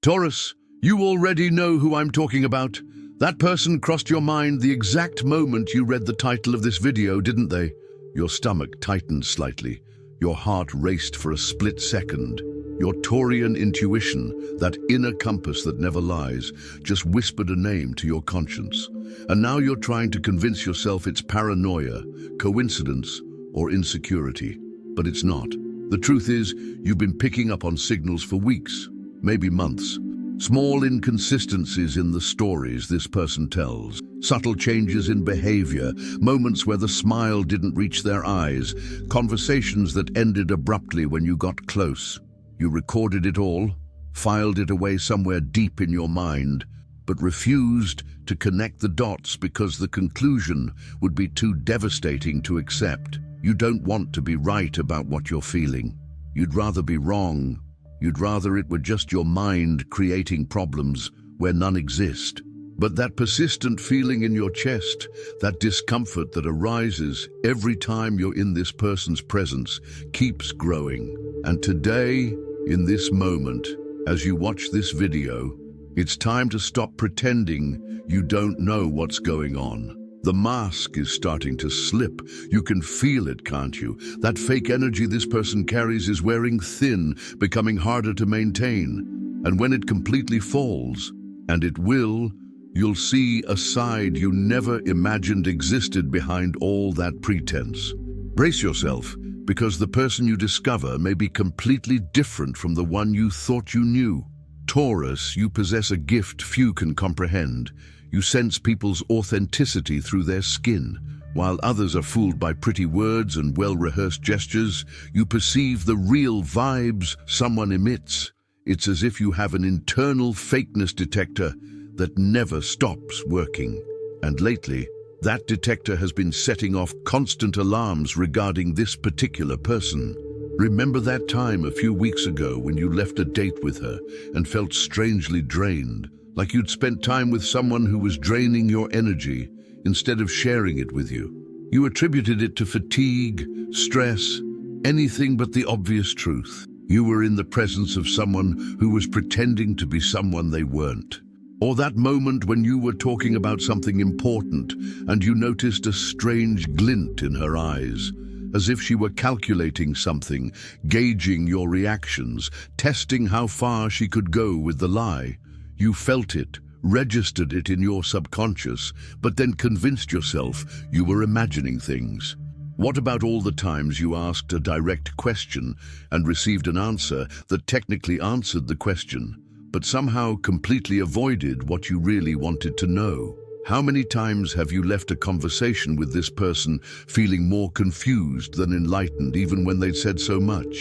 Taurus, you already know who I'm talking about. That person crossed your mind the exact moment you read the title of this video, didn't they? Your stomach tightened slightly. Your heart raced for a split second. Your Taurian intuition, that inner compass that never lies, just whispered a name to your conscience. And now you're trying to convince yourself it's paranoia, coincidence, or insecurity. But it's not. The truth is, you've been picking up on signals for weeks, maybe months. Small inconsistencies in the stories this person tells, subtle changes in behavior, moments where the smile didn't reach their eyes, conversations that ended abruptly when you got close. You recorded it all, filed it away somewhere deep in your mind, but refused to connect the dots because the conclusion would be too devastating to accept. You don't want to be right about what you're feeling. You'd rather be wrong. You'd rather it were just your mind creating problems where none exist. But that persistent feeling in your chest, that discomfort that arises every time you're in this person's presence, keeps growing. And today, in this moment, as you watch this video, it's time to stop pretending you don't know what's going on. The mask is starting to slip. You can feel it, can't you? That fake energy this person carries is wearing thin, becoming harder to maintain. And when it completely falls, and it will, you'll see a side you never imagined existed behind all that pretense. Brace yourself, because the person you discover may be completely different from the one you thought you knew. Taurus, you possess a gift few can comprehend. You sense people's authenticity through their skin. While others are fooled by pretty words and well-rehearsed gestures, you perceive the real vibes someone emits. It's as if you have an internal fakeness detector that never stops working. And lately, that detector has been setting off constant alarms regarding this particular person. Remember that time a few weeks ago when you left a date with her and felt strangely drained? Like you'd spent time with someone who was draining your energy instead of sharing it with you. You attributed it to fatigue, stress, anything but the obvious truth. You were in the presence of someone who was pretending to be someone they weren't. Or that moment when you were talking about something important and you noticed a strange glint in her eyes, as if she were calculating something, gauging your reactions, testing how far she could go with the lie. You felt it, registered it in your subconscious, but then convinced yourself you were imagining things. What about all the times you asked a direct question and received an answer that technically answered the question, but somehow completely avoided what you really wanted to know? How many times have you left a conversation with this person feeling more confused than enlightened, even when they'd said so much?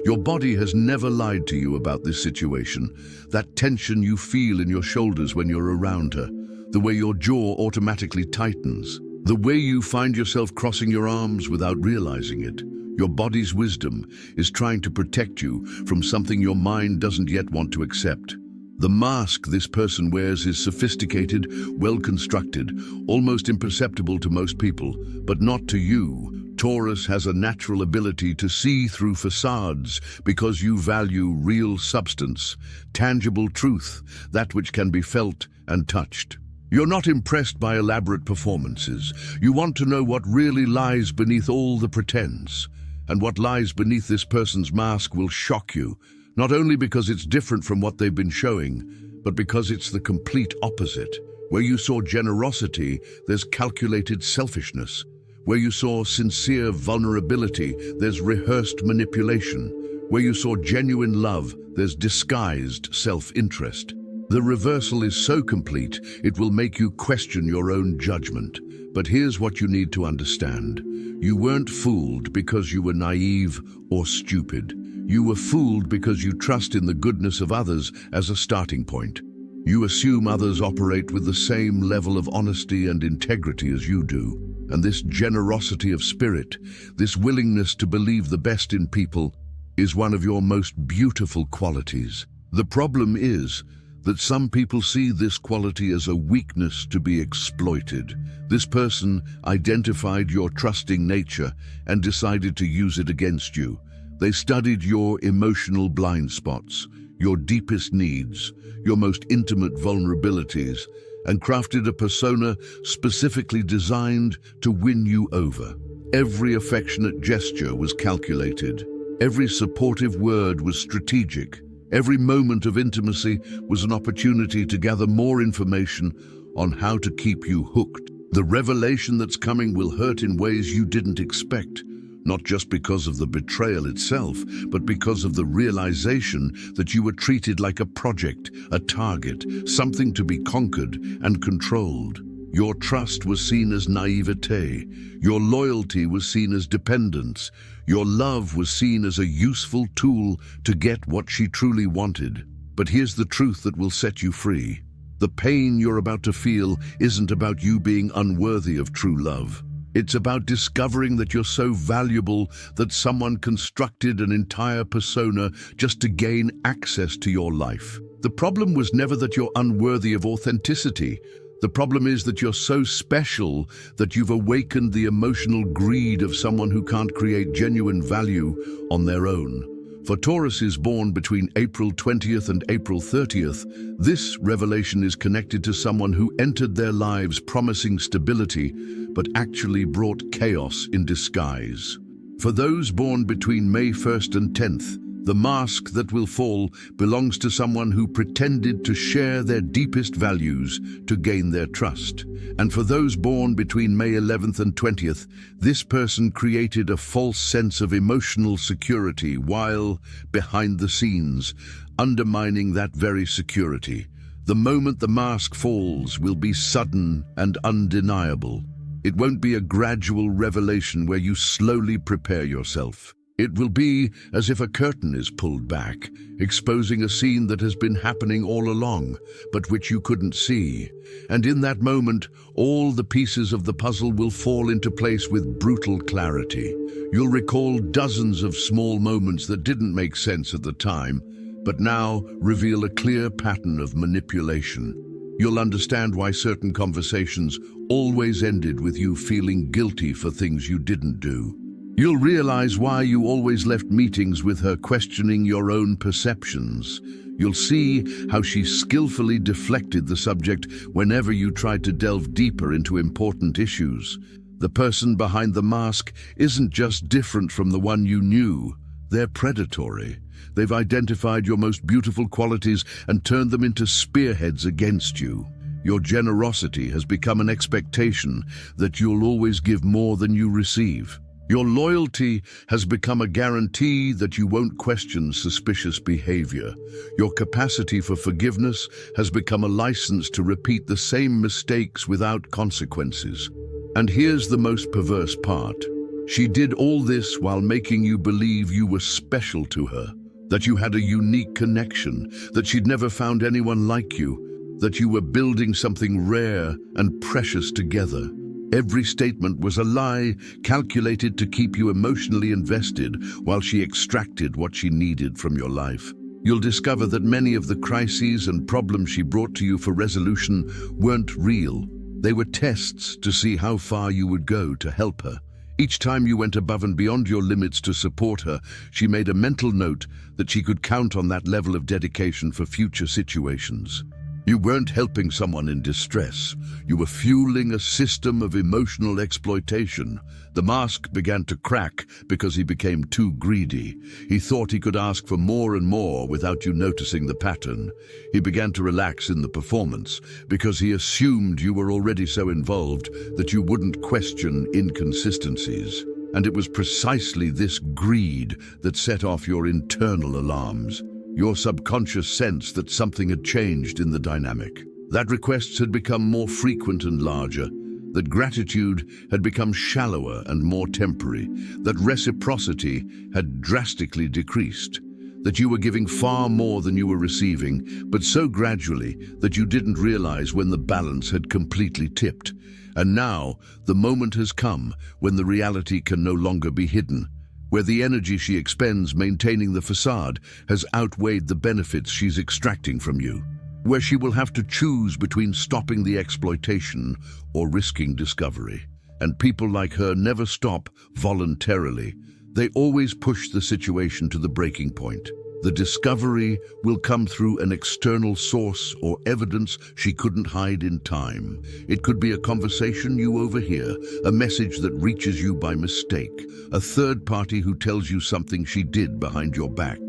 Your body has never lied to you about this situation. That tension you feel in your shoulders when you're around her, the way your jaw automatically tightens, the way you find yourself crossing your arms without realizing it. Your body's wisdom is trying to protect you from something your mind doesn't yet want to accept. The mask this person wears is sophisticated, well-constructed, almost imperceptible to most people, but not to you. Taurus has a natural ability to see through facades because you value real substance, tangible truth, that which can be felt and touched. You're not impressed by elaborate performances. You want to know what really lies beneath all the pretense. And what lies beneath this person's mask will shock you. Not only because it's different from what they've been showing, but because it's the complete opposite. Where you saw generosity, there's calculated selfishness. Where you saw sincere vulnerability, there's rehearsed manipulation. Where you saw genuine love, there's disguised self-interest. The reversal is so complete, it will make you question your own judgment. But here's what you need to understand. You weren't fooled because you were naive or stupid. You were fooled because you trust in the goodness of others as a starting point. You assume others operate with the same level of honesty and integrity as you do. And this generosity of spirit, this willingness to believe the best in people, is one of your most beautiful qualities. The problem is that some people see this quality as a weakness to be exploited. This person identified your trusting nature and decided to use it against you. They studied your emotional blind spots, your deepest needs, your most intimate vulnerabilities, and crafted a persona specifically designed to win you over. Every affectionate gesture was calculated. Every supportive word was strategic. Every moment of intimacy was an opportunity to gather more information on how to keep you hooked. The revelation that's coming will hurt in ways you didn't expect, not just because of the betrayal itself, but because of the realization that you were treated like a project, a target, something to be conquered and controlled. Your trust was seen as naivete. Your loyalty was seen as dependence. Your love was seen as a useful tool to get what she truly wanted. But here's the truth that will set you free. The pain you're about to feel isn't about you being unworthy of true love. It's about discovering that you're so valuable that someone constructed an entire persona just to gain access to your life. The problem was never that you're unworthy of authenticity. The problem is that you're so special that you've awakened the emotional greed of someone who can't create genuine value on their own. For Tauruses born between April 20th and April 30th, this revelation is connected to someone who entered their lives promising stability, but actually brought chaos in disguise. For those born between May 1st and 10th, the mask that will fall belongs to someone who pretended to share their deepest values to gain their trust. And for those born between May 11th and 20th, this person created a false sense of emotional security while, behind the scenes, undermining that very security. The moment the mask falls will be sudden and undeniable. It won't be a gradual revelation where you slowly prepare yourself. It will be as if a curtain is pulled back, exposing a scene that has been happening all along, but which you couldn't see. And in that moment, all the pieces of the puzzle will fall into place with brutal clarity. You'll recall dozens of small moments that didn't make sense at the time, but now reveal a clear pattern of manipulation. You'll understand why certain conversations always ended with you feeling guilty for things you didn't do. You'll realize why you always left meetings with her questioning your own perceptions. You'll see how she skillfully deflected the subject whenever you tried to delve deeper into important issues. The person behind the mask isn't just different from the one you knew. They're predatory. They've identified your most beautiful qualities and turned them into spearheads against you. Your generosity has become an expectation that you'll always give more than you receive. Your loyalty has become a guarantee that you won't question suspicious behavior. Your capacity for forgiveness has become a license to repeat the same mistakes without consequences. And here's the most perverse part. She did all this while making you believe you were special to her, that you had a unique connection, that she'd never found anyone like you, that you were building something rare and precious together. Every statement was a lie, calculated to keep you emotionally invested while she extracted what she needed from your life. You'll discover that many of the crises and problems she brought to you for resolution weren't real. They were tests to see how far you would go to help her. Each time you went above and beyond your limits to support her, she made a mental note that she could count on that level of dedication for future situations. You weren't helping someone in distress. You were fueling a system of emotional exploitation. The mask began to crack because he became too greedy. He thought he could ask for more and more without you noticing the pattern. He began to relax in the performance because he assumed you were already so involved that you wouldn't question inconsistencies. And it was precisely this greed that set off your internal alarms. Your subconscious sense that something had changed in the dynamic, that requests had become more frequent and larger, that gratitude had become shallower and more temporary, that reciprocity had drastically decreased, that you were giving far more than you were receiving, but so gradually that you didn't realize when the balance had completely tipped. And now, the moment has come when the reality can no longer be hidden, where the energy she expends maintaining the facade has outweighed the benefits she's extracting from you, where she will have to choose between stopping the exploitation or risking discovery. And people like her never stop voluntarily. They always push the situation to the breaking point. The discovery will come through an external source or evidence she couldn't hide in time. It could be a conversation you overhear, a message that reaches you by mistake, a third party who tells you something she did behind your back,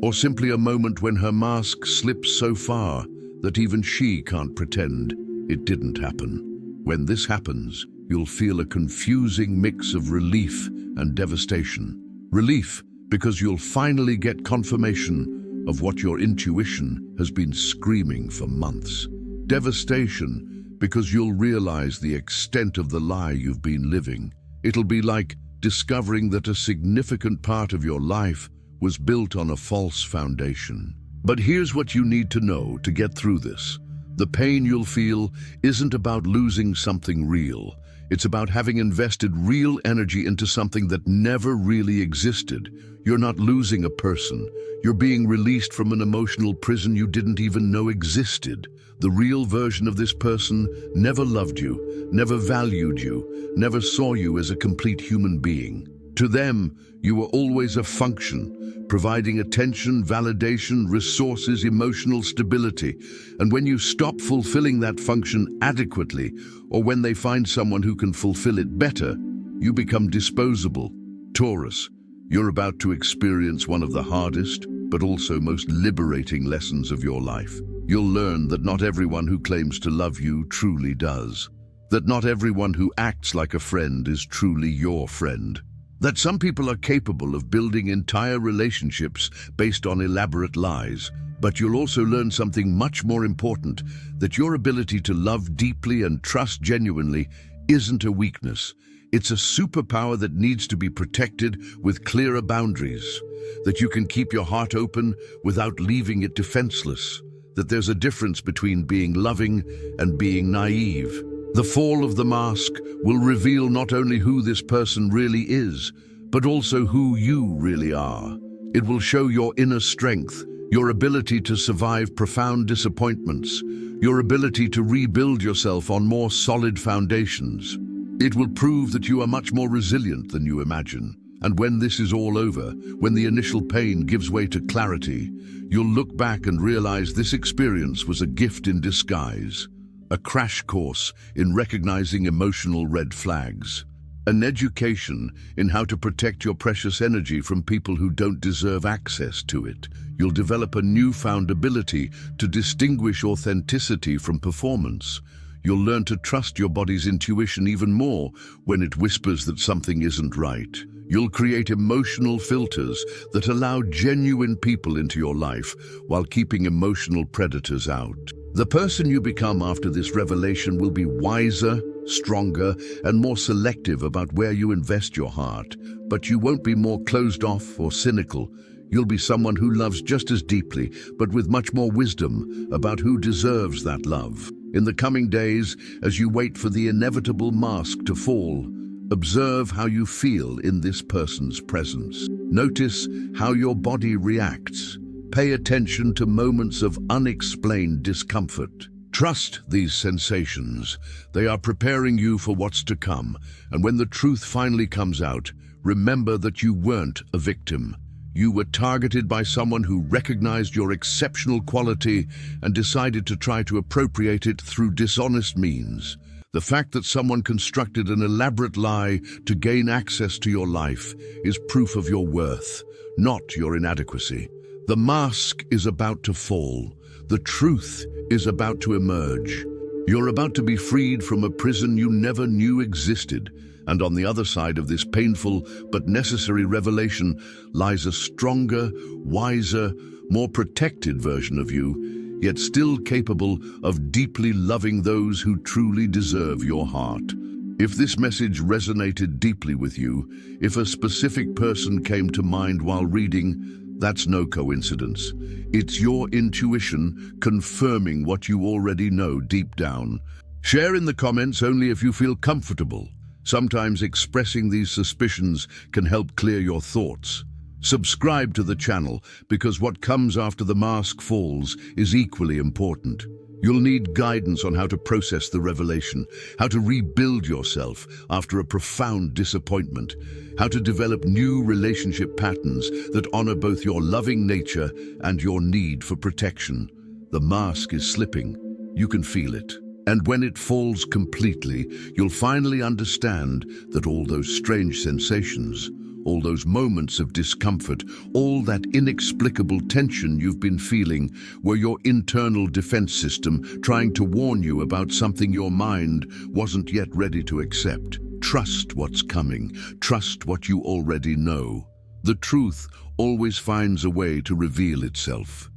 or simply a moment when her mask slips so far that even she can't pretend it didn't happen. When this happens, you'll feel a confusing mix of relief and devastation. Relief, because you'll finally get confirmation of what your intuition has been screaming for months. Devastation, because you'll realize the extent of the lie you've been living. It'll be like discovering that a significant part of your life was built on a false foundation. But here's what you need to know to get through this. The pain you'll feel isn't about losing something real. It's about having invested real energy into something that never really existed. You're not losing a person. You're being released from an emotional prison you didn't even know existed. The real version of this person never loved you, never valued you, never saw you as a complete human being. To them, you were always a function, providing attention, validation, resources, emotional stability. And when you stop fulfilling that function adequately, or when they find someone who can fulfill it better, you become disposable. Taurus, you're about to experience one of the hardest, but also most liberating lessons of your life. You'll learn that not everyone who claims to love you truly does. That not everyone who acts like a friend is truly your friend. That some people are capable of building entire relationships based on elaborate lies. But you'll also learn something much more important, that your ability to love deeply and trust genuinely isn't a weakness. It's a superpower that needs to be protected with clearer boundaries. That you can keep your heart open without leaving it defenseless. That there's a difference between being loving and being naive. The fall of the mask will reveal not only who this person really is, but also who you really are. It will show your inner strength, your ability to survive profound disappointments, your ability to rebuild yourself on more solid foundations. It will prove that you are much more resilient than you imagine. And when this is all over, when the initial pain gives way to clarity, you'll look back and realize this experience was a gift in disguise. A crash course in recognizing emotional red flags. An education in how to protect your precious energy from people who don't deserve access to it. You'll develop a newfound ability to distinguish authenticity from performance. You'll learn to trust your body's intuition even more when it whispers that something isn't right. You'll create emotional filters that allow genuine people into your life while keeping emotional predators out. The person you become after this revelation will be wiser, stronger, and more selective about where you invest your heart. But you won't be more closed off or cynical. You'll be someone who loves just as deeply, but with much more wisdom about who deserves that love. In the coming days, as you wait for the inevitable mask to fall, observe how you feel in this person's presence. Notice how your body reacts. Pay attention to moments of unexplained discomfort. Trust these sensations. They are preparing you for what's to come. And when the truth finally comes out, remember that you weren't a victim. You were targeted by someone who recognized your exceptional quality and decided to try to appropriate it through dishonest means. The fact that someone constructed an elaborate lie to gain access to your life is proof of your worth, not your inadequacy. The mask is about to fall. The truth is about to emerge. You're about to be freed from a prison you never knew existed. And on the other side of this painful but necessary revelation lies a stronger, wiser, more protected version of you, yet still capable of deeply loving those who truly deserve your heart. If this message resonated deeply with you, if a specific person came to mind while reading, that's no coincidence. It's your intuition confirming what you already know deep down. Share in the comments only if you feel comfortable. Sometimes expressing these suspicions can help clear your thoughts. Subscribe to the channel because what comes after the mask falls is equally important. You'll need guidance on how to process the revelation, how to rebuild yourself after a profound disappointment, how to develop new relationship patterns that honor both your loving nature and your need for protection. The mask is slipping. You can feel it. And when it falls completely, you'll finally understand that all those strange sensations, all those moments of discomfort, all that inexplicable tension you've been feeling were your internal defense system trying to warn you about something your mind wasn't yet ready to accept. Trust what's coming. Trust what you already know. The truth always finds a way to reveal itself.